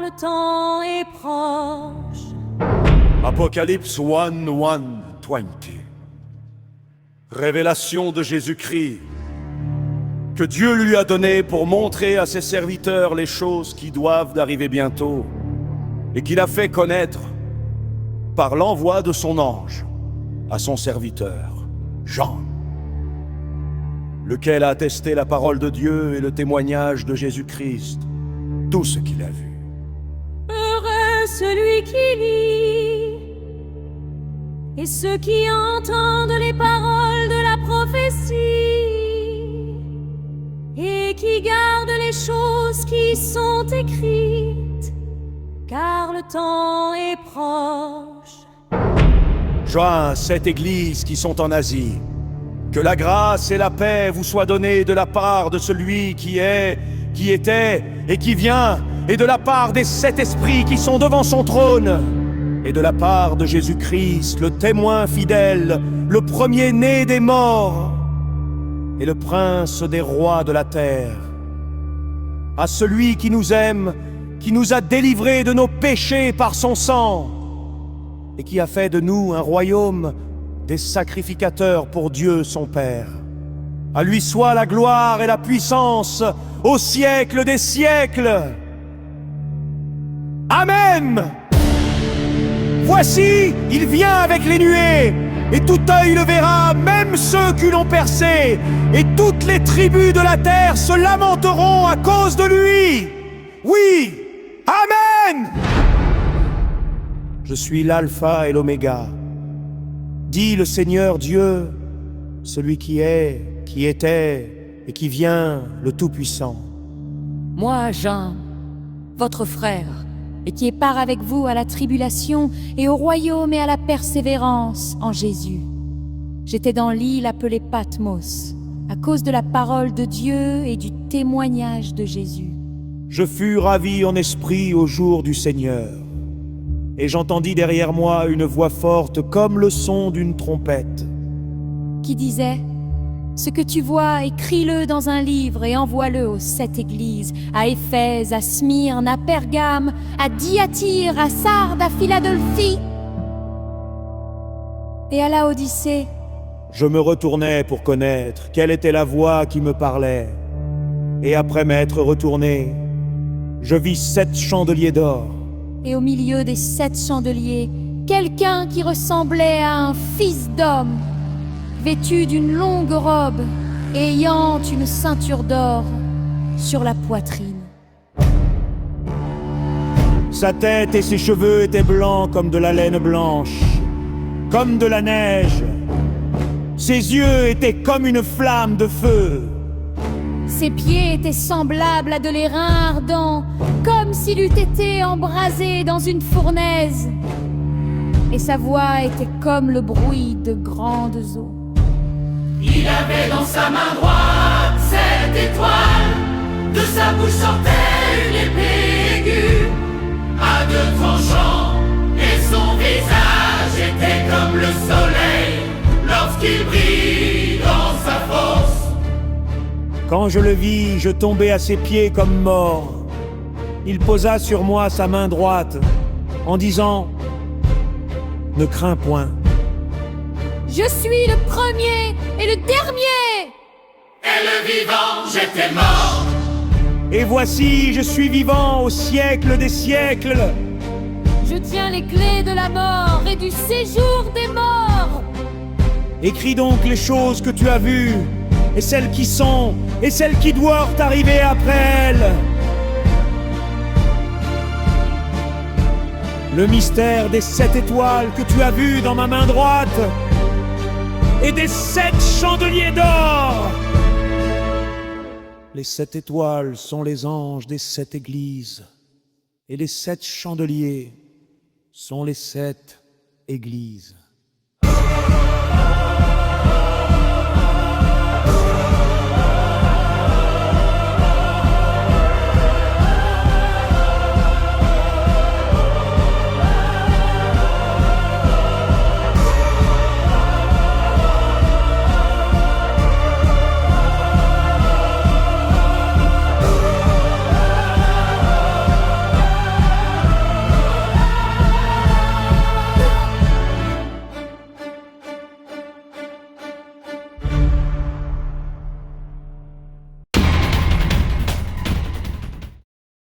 le temps est proche. Apocalypse 1:20. Révélation de Jésus-Christ, que Dieu lui a donnée pour montrer à ses serviteurs les choses qui doivent arriver bientôt, et qu'il a fait connaître par l'envoi de son ange à son serviteur, Jean, lequel a attesté la parole de Dieu et le témoignage de Jésus-Christ, tout ce qu'il a vu. Heureux celui qui lit et ceux qui entendent les paroles de la prophétie et qui gardent les choses qui sont écrites, car le temps est proche. Joins 7 églises qui sont en Asie. Que la grâce et la paix vous soient données de la part de celui qui est, qui était et qui vient, et de la part des 7 esprits qui sont devant son trône, et de la part de Jésus-Christ, le témoin fidèle, le premier-né des morts, et le prince des rois de la terre. À celui qui nous aime, qui nous a délivrés de nos péchés par son sang, et qui a fait de nous un royaume des sacrificateurs pour Dieu son Père. À lui soit la gloire et la puissance au siècle des siècles. Amen! Voici, il vient avec les nuées, et tout œil le verra, même ceux qui l'ont percé, et toutes les tribus de la terre se lamenteront à cause de lui. Oui! Amen! Je suis l'alpha et l'oméga, dit le Seigneur Dieu, celui qui est, qui était et qui vient, le Tout-Puissant. Moi, Jean, votre frère, et qui est part avec vous à la tribulation et au royaume et à la persévérance en Jésus. J'étais dans l'île appelée Patmos, à cause de la parole de Dieu et du témoignage de Jésus. Je fus ravi en esprit au jour du Seigneur, et j'entendis derrière moi une voix forte comme le son d'une trompette, qui disait: ce que tu vois, écris-le dans un livre et envoie-le aux 7 églises, à Éphèse, à Smyrne, à Pergame, à Thyatire, à Sardes, à Philadelphie et à Laodicée. Je me retournai pour connaître quelle était la voix qui me parlait, et après m'être retourné, je vis 7 chandeliers d'or. Et au milieu des 7 chandeliers, quelqu'un qui ressemblait à un fils d'homme, vêtu d'une longue robe et ayant une ceinture d'or sur la poitrine. Sa tête et ses cheveux étaient blancs comme de la laine blanche, comme de la neige. Ses yeux étaient comme une flamme de feu. Ses pieds étaient semblables à de l'airain ardent, comme s'il eût été embrasé dans une fournaise. Et sa voix était comme le bruit de grandes eaux. Il avait dans sa main droite 7 étoiles, de sa bouche sortait une épée aiguë, à 2 tranchants, et son visage était comme le soleil lorsqu'il brille dans sa force. Quand je le vis, je tombai à ses pieds comme mort. Il posa sur moi sa main droite, en disant: ne crains point. Je suis le premier et le dernier. Et le vivant, j'étais mort. Et voici, je suis vivant au siècle des siècles. Je tiens les clés de la mort et du séjour des morts. Écris donc les choses que tu as vues, et celles qui sont, et celles qui doivent arriver après elles. Le mystère des 7 étoiles que tu as vues dans ma main droite, et des 7 chandeliers d'or. Les 7 étoiles sont les anges des 7 églises, et les 7 chandeliers sont les 7 églises.